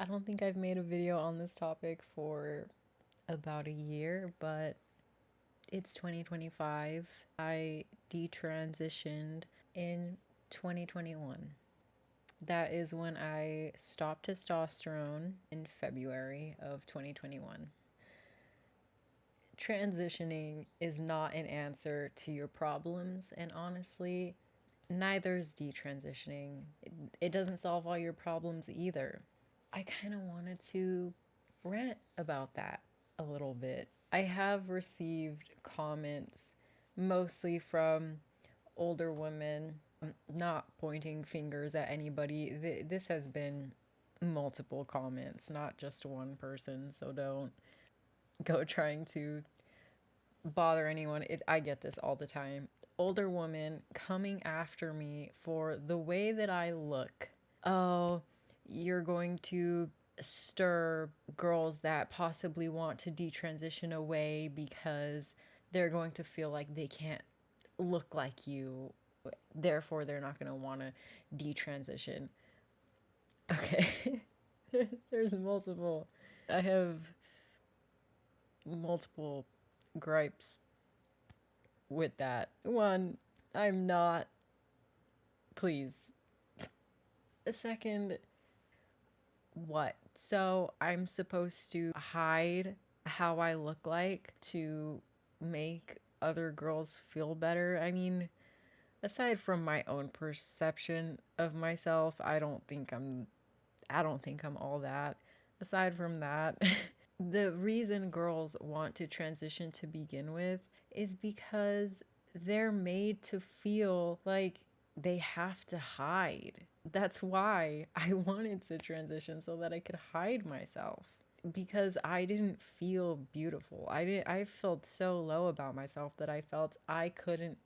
I don't think I've made a video on this topic for about a year, but it's 2025. I detransitioned in 2021. That is when I stopped testosterone in February of 2021. Transitioning is not an answer to your problems, and honestly, neither is detransitioning. It doesn't solve all your problems either. I kind of wanted to rant about that a little bit. I have received comments mostly from older women, not pointing fingers at anybody. This has been multiple comments, not just one person, so don't go trying to bother anyone. I get this all the time. Older women coming after me for the way that I look. Oh, you're going to stir girls that possibly want to detransition away because they're going to feel like they can't look like you. Therefore, they're not going to want to detransition. Okay. There's multiple. I have multiple gripes with that. One, I'm not. Please. Second, what? So I'm supposed to hide how I look like to make other girls feel better? I mean, aside from my own perception of myself, I don't think I'm all that. Aside from that, the reason girls want to transition to begin with is because they're made to feel like they have to hide. That's why I wanted to transition, so that I could hide myself. Because I didn't feel beautiful. I felt so low about myself that I felt I couldn't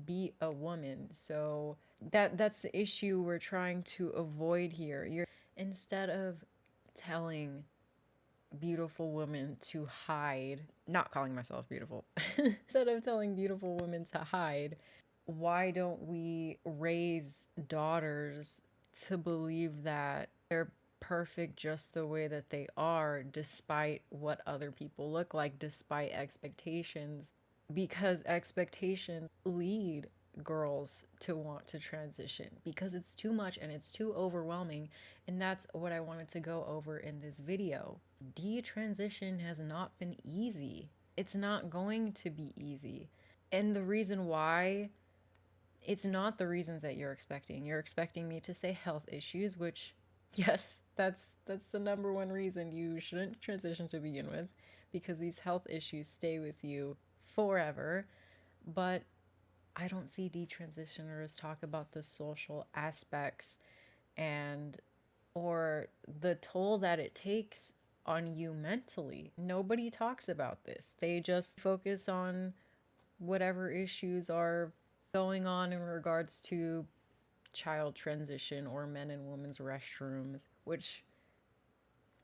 be a woman. So that's the issue we're trying to avoid here. Instead of telling beautiful women to hide, not calling myself beautiful, instead of telling beautiful women to hide, why don't we raise daughters to believe that they're perfect just the way that they are, despite what other people look like, despite expectations? Because expectations lead girls to want to transition because it's too much and it's too overwhelming. And that's what I wanted to go over in this video. Detransition has not been easy. It's not going to be easy. And the reason why, it's not the reasons that you're expecting. You're expecting me to say health issues, which, yes, that's the number one reason you shouldn't transition to begin with, because these health issues stay with you forever. But I don't see detransitioners talk about the social aspects and or the toll that it takes on you mentally. Nobody talks about this. They just focus on whatever issues are going on in regards to child transition or men and women's restrooms, which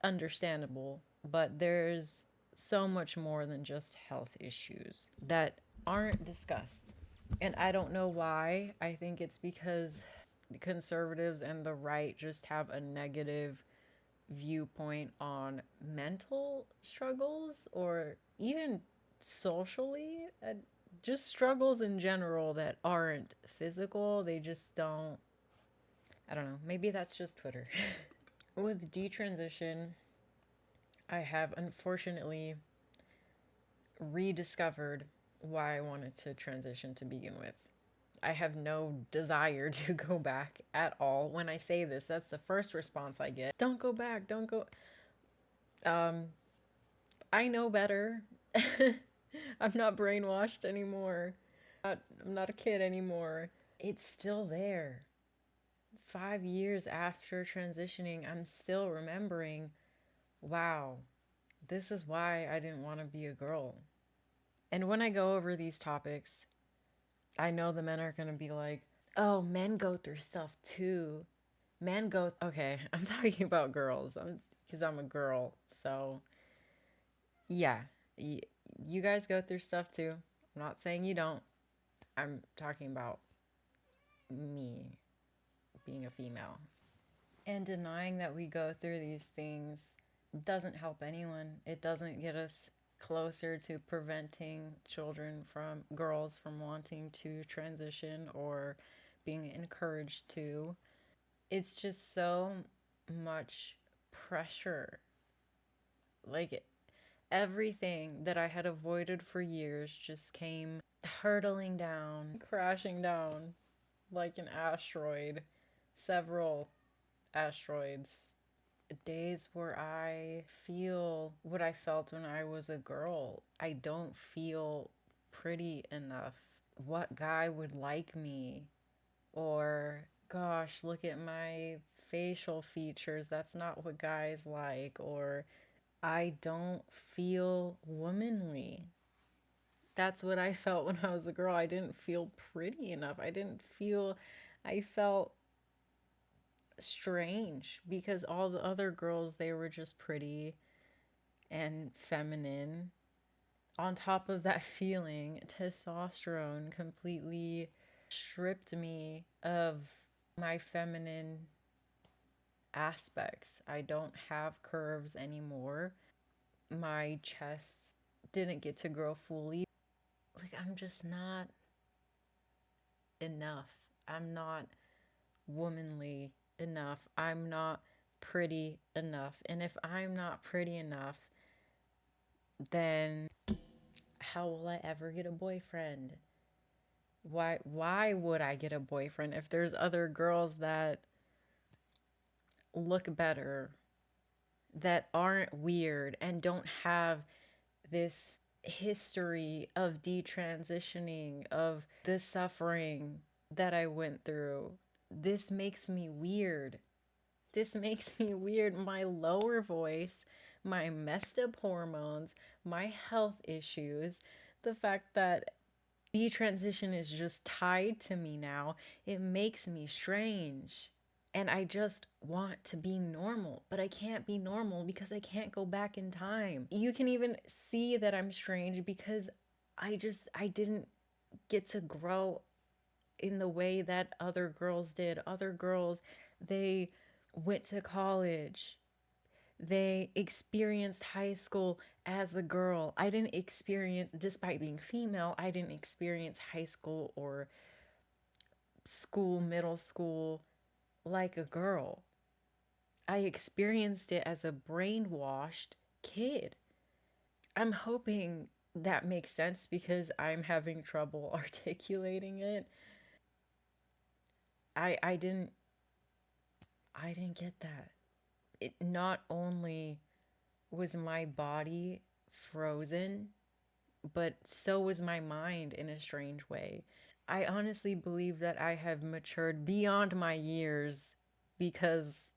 understandable, but there's so much more than just health issues that aren't discussed. And I don't know why. I think it's because the conservatives and the right just have a negative viewpoint on mental struggles or even socially, just struggles in general that aren't physical. They just don't. I don't know. Maybe that's just Twitter. With detransition, I have unfortunately rediscovered why I wanted to transition to begin with. I have no desire to go back at all. When I say this, that's the first response I get. Don't go back, don't go. Um, I know better. I'm not brainwashed anymore. I'm not a kid anymore. It's still there. 5 years after transitioning, I'm still remembering, wow, this is why I didn't want to be a girl. And when I go over these topics, I know the men are going to be like, oh, men go through stuff too. Men go, okay, I'm talking about girls because I'm a girl. So, yeah, you guys go through stuff too. I'm not saying you don't. I'm talking about me being a female. And denying that we go through these things doesn't help anyone. It doesn't get us closer to preventing children from girls from wanting to transition or being encouraged to. It's just so much pressure. Like everything that I had avoided for years just came hurtling down, crashing down like an asteroid, several asteroids. Days where I feel what I felt when I was a girl. I don't feel pretty enough. What guy would like me? Or, gosh, look at my facial features. That's not what guys like. Or, I don't feel womanly. That's what I felt when I was a girl. I didn't feel pretty enough. I felt strange because all the other girls, they were just pretty and feminine. On top of that feeling, testosterone completely stripped me of my feminine aspects. I don't have curves anymore. My chest didn't get to grow fully. Like, I'm just not enough. I'm not womanly enough. I'm not pretty enough. And if I'm not pretty enough, then how will I ever get a boyfriend? Why would I get a boyfriend if there's other girls that look better, that aren't weird and don't have this history of detransitioning, of the suffering that I went through? This makes me weird. This makes me weird. My lower voice, my messed up hormones, my health issues, the fact that detransition is just tied to me now, it makes me strange. And I just want to be normal, but I can't be normal because I can't go back in time. You can even see that I'm strange because I didn't get to grow in the way that other girls did. Other girls, they went to college. They experienced high school as a girl. I didn't experience, despite being female, I didn't experience high school or school, middle school like a girl. I experienced it as a brainwashed kid. I'm hoping that makes sense because I'm having trouble articulating it. I didn't get that. It not only was my body frozen, but so was my mind in a strange way. I honestly believe that I have matured beyond my years because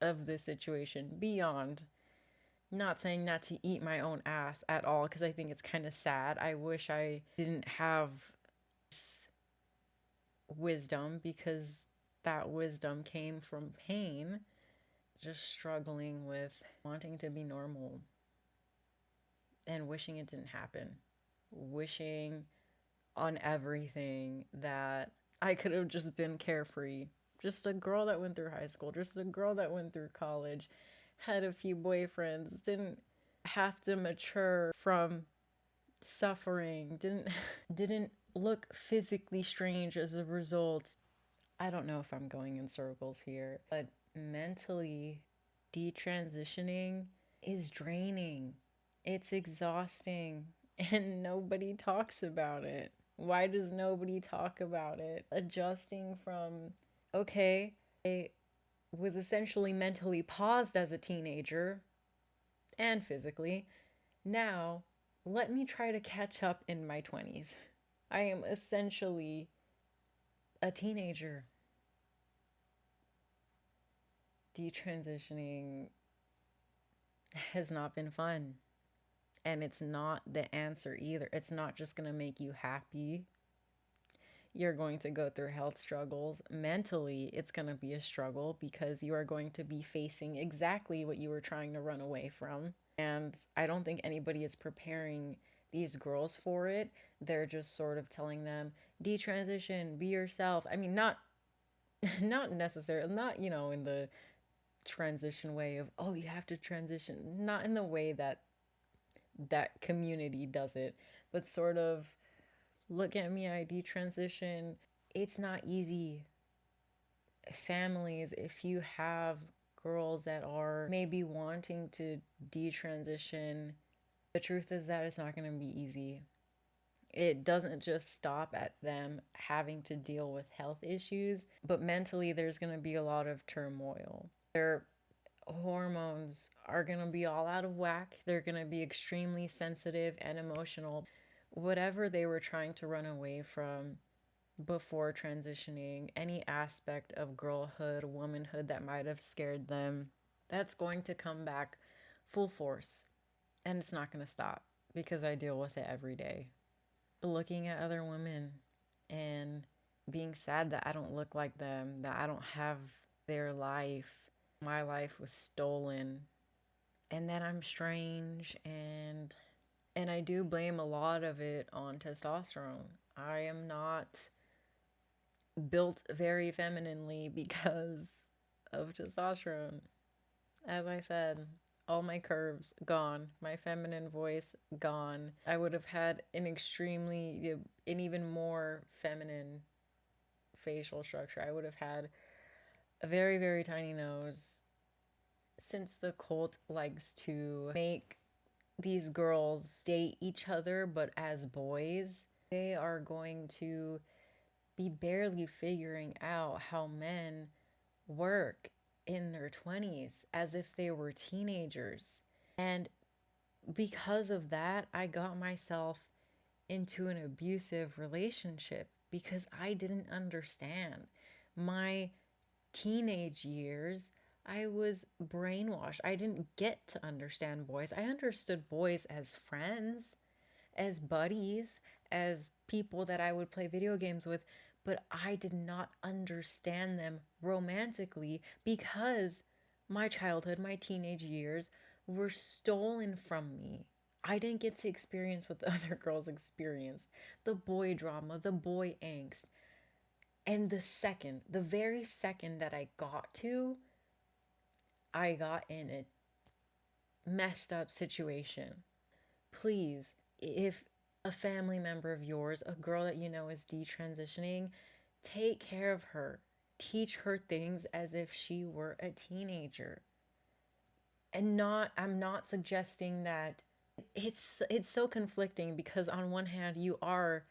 of this situation. Beyond. Not saying that to eat my own ass at all because I think it's kind of sad. I wish I didn't have wisdom because that wisdom came from pain. Just struggling with wanting to be normal and wishing it didn't happen. Wishing on everything that I could have just been carefree. Just a girl that went through high school, just a girl that went through college, had a few boyfriends, didn't have to mature from suffering, didn't look physically strange as a result. I don't know if I'm going in circles here, but mentally detransitioning is draining. It's exhausting and nobody talks about it. Why does nobody talk about it? Adjusting from, okay, I was essentially mentally paused as a teenager and physically. Now, let me try to catch up in my 20s. I am essentially a teenager. Detransitioning has not been fun. And it's not the answer either. It's not just going to make you happy. You're going to go through health struggles. Mentally, it's going to be a struggle because you are going to be facing exactly what you were trying to run away from. And I don't think anybody is preparing these girls for it. They're just sort of telling them, detransition, be yourself. I mean, not not necessarily, not, in the transition way of, oh, you have to transition, not in the way that that community does it, but sort of, look at me, I detransition. It's not easy. Families, if you have girls that are maybe wanting to detransition, the truth is that it's not going to be easy. It doesn't just stop at them having to deal with health issues, but mentally there's going to be a lot of turmoil. Their hormones are going to be all out of whack. They're going to be extremely sensitive and emotional. Whatever they were trying to run away from before transitioning, any aspect of girlhood, womanhood that might have scared them, that's going to come back full force. And it's not going to stop because I deal with it every day. Looking at other women and being sad that I don't look like them, that I don't have their life. My life was stolen, and that I'm strange, and I do blame a lot of it on testosterone. I am not built very femininely because of testosterone. As I said, all my curves gone, my feminine voice gone. I would have had an even more feminine facial structure. I would have had a very, very tiny nose. Since the cult likes to make these girls date each other but as boys, they are going to be barely figuring out how men work in their 20s as if they were teenagers. And because of that, I got myself into an abusive relationship because I didn't understand. My teenage years, I was brainwashed. I didn't get to understand boys. I understood boys as friends, as buddies, as people that I would play video games with, but I did not understand them romantically because my childhood, my teenage years were stolen from me. I didn't get to experience what the other girls experienced, the boy drama, the boy angst. And the very second that I got in a messed up situation. Please, if a family member of yours, a girl that you know is detransitioning, take care of her. Teach her things as if she were a teenager. And I'm not suggesting that it's so conflicting because on one hand you are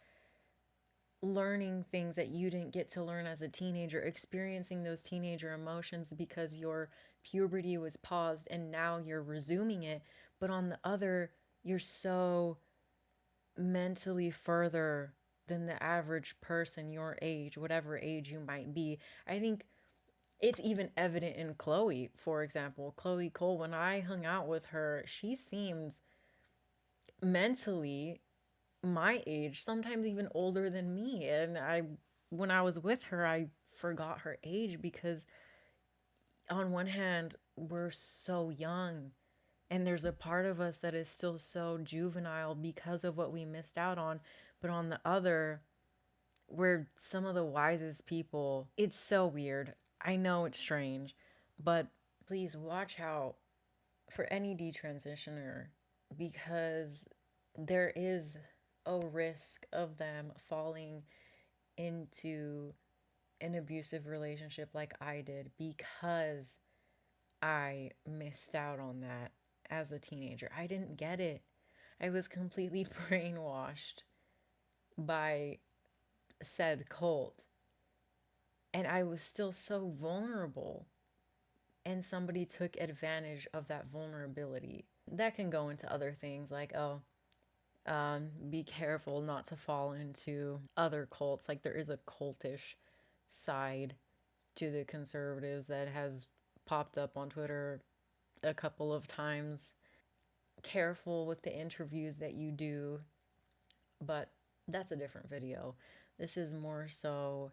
learning things that you didn't get to learn as a teenager, experiencing those teenager emotions because your puberty was paused and now you're resuming it. But on the other, you're so mentally further than the average person your age, whatever age you might be. I think it's even evident in Chloe, for example. Chloe Cole, when I hung out with her, she seems mentally my age, sometimes even older than me. And when I was with her, I forgot her age because on one hand, we're so young and there's a part of us that is still so juvenile because of what we missed out on. But on the other, we're some of the wisest people. It's so weird. I know it's strange, but please watch out for any detransitioner because there is a risk of them falling into an abusive relationship like I did because I missed out on that as a teenager. I didn't get it. I was completely brainwashed by said cult. And I was still so vulnerable. And somebody took advantage of that vulnerability. That can go into other things like, oh, be careful not to fall into other cults. Like there is a cultish side to the conservatives that has popped up on Twitter a couple of times. Careful with the interviews that you do, but that's a different video. This is more so,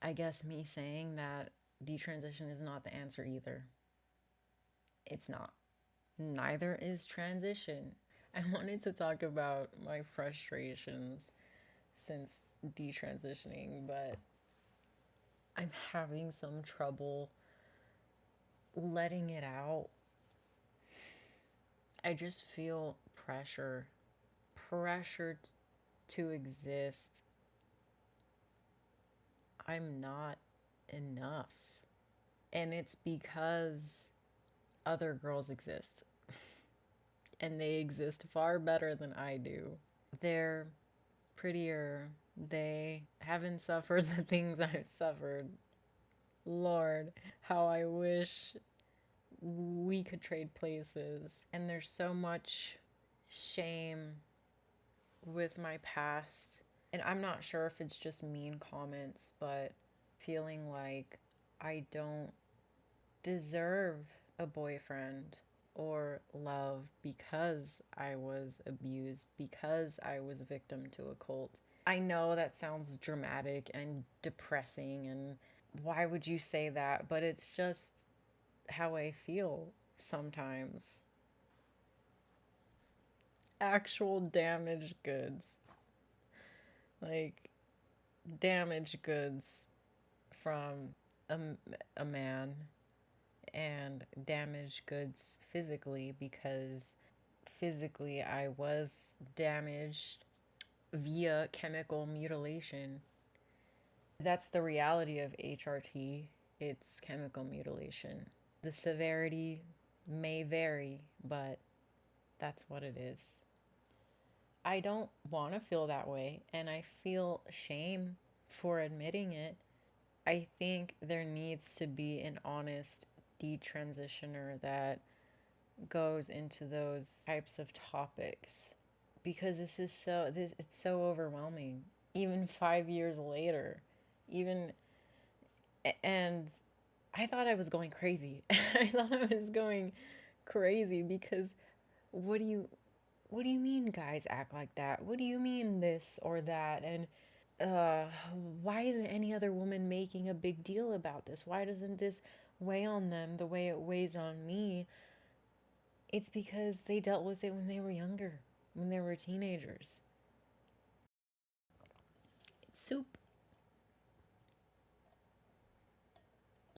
I guess, me saying that detransition is not the answer either. It's not. Neither is transition. I wanted to talk about my frustrations since detransitioning, but I'm having some trouble letting it out, I just feel pressure to exist. I'm not enough. And it's because other girls exist. And they exist far better than I do. They're prettier. They haven't suffered the things I've suffered. Lord, how I wish we could trade places. And there's so much shame with my past. And I'm not sure if it's just mean comments, but feeling like I don't deserve a boyfriend or love because I was abused, because I was a victim to a cult. I know that sounds dramatic and depressing, and why would you say that? But it's just how I feel sometimes. Actual damaged goods. Like, damaged goods from a, a man, and damaged goods physically, because physically I was damaged via chemical mutilation. That's the reality of HRT. It's chemical mutilation. The severity may vary, but that's what it is. I don't want to feel that way, and I feel shame for admitting it. I think there needs to be an honest detransitioner that goes into those types of topics, because it's so overwhelming even 5 years later. Even and I thought I was going crazy. I thought I was going crazy because what do you what do you mean guys act like that? What do you mean this or that? And uh why isn't any other woman making a big deal about this? Why doesn't this weigh on them the way it weighs on me? It's because they dealt with it when they were younger, when they were teenagers. It's soup.